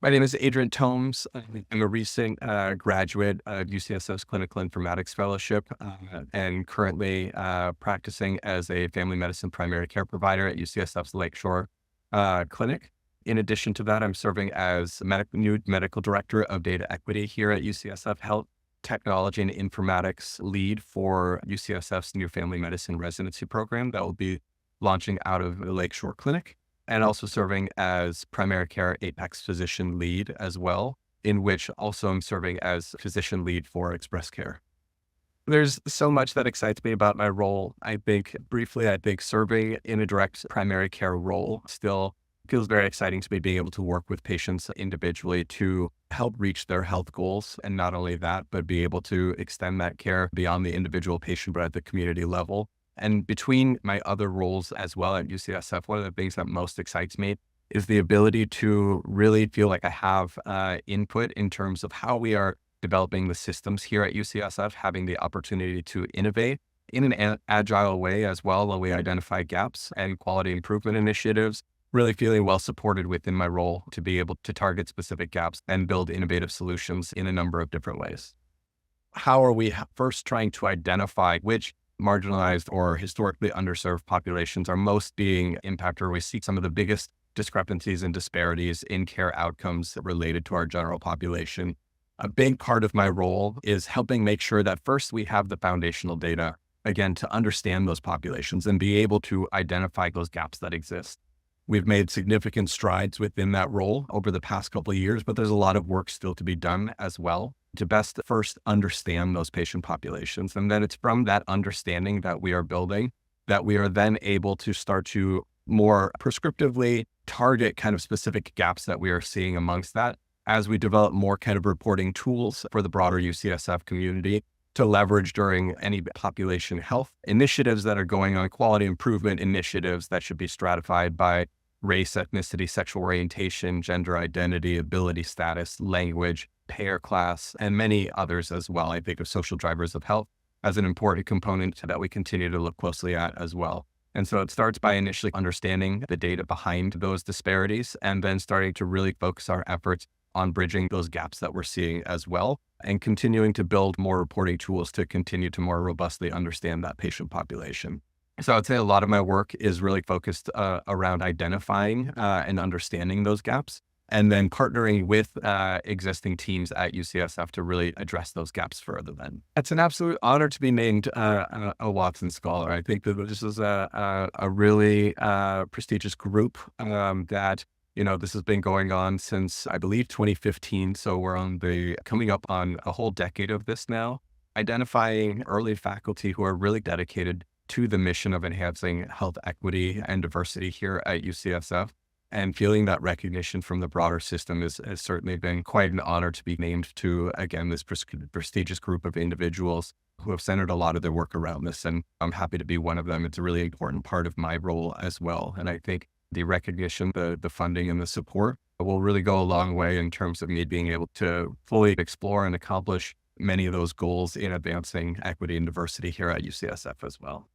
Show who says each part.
Speaker 1: My name is Adrian Tomes. I'm a recent graduate of UCSF's Clinical Informatics Fellowship and currently practicing as a family medicine primary care provider at UCSF's Lakeshore Clinic. In addition to that, I'm serving as new medical director of data equity here at UCSF Health Technology and Informatics lead for UCSF's new family medicine residency program that will be launching out of the Lakeshore Clinic, and also serving as primary care Apex physician lead as well, in which also I'm serving as physician lead for Express Care. There's so much that excites me about my role. I think serving in a direct primary care role still feels very exciting to me, being able to work with patients individually to help reach their health goals. And not only that, but be able to extend that care beyond the individual patient, but at the community level. And between my other roles as well at UCSF, one of the things that most excites me is the ability to really feel like I have input in terms of how we are developing the systems here at UCSF, having the opportunity to innovate in an agile way as well while we identify gaps and quality improvement initiatives, really feeling well supported within my role to be able to target specific gaps and build innovative solutions in a number of different ways. How are we first trying to identify which marginalized or historically underserved populations are most being impacted, or we see some of the biggest discrepancies and disparities in care outcomes related to our general population? A big part of my role is helping make sure that first we have the foundational data, again, to understand those populations and be able to identify those gaps that exist. We've made significant strides within that role over the past couple of years, but there's a lot of work still to be done as well to best first understand those patient populations. And then it's from that understanding that we are building that we are then able to start to more prescriptively target kind of specific gaps that we are seeing amongst that as we develop more kind of reporting tools for the broader UCSF community to leverage during any population health initiatives that are going on, quality improvement initiatives that should be stratified by race, ethnicity, sexual orientation, gender identity, ability status, language, payer class, and many others as well. I think of social drivers of health as an important component that we continue to look closely at as well. And so it starts by initially understanding the data behind those disparities and then starting to really focus our efforts on bridging those gaps that we're seeing as well, and continuing to build more reporting tools to continue to more robustly understand that patient population. So I'd say a lot of my work is really focused around identifying and understanding those gaps, and then partnering with existing teams at UCSF to really address those gaps further then. It's an absolute honor to be named a Watson Scholar. I think that this is a really prestigious group that, this has been going on since, I believe, 2015. So we're coming up on a whole decade of this now, identifying early faculty who are really dedicated to the mission of enhancing health equity and diversity here at UCSF. And feeling that recognition from the broader system has certainly been quite an honor to be named to, again, this prestigious group of individuals who have centered a lot of their work around this. And I'm happy to be one of them. It's a really important part of my role as well. And I think the recognition, the funding, and the support will really go a long way in terms of me being able to fully explore and accomplish many of those goals in advancing equity and diversity here at UCSF as well.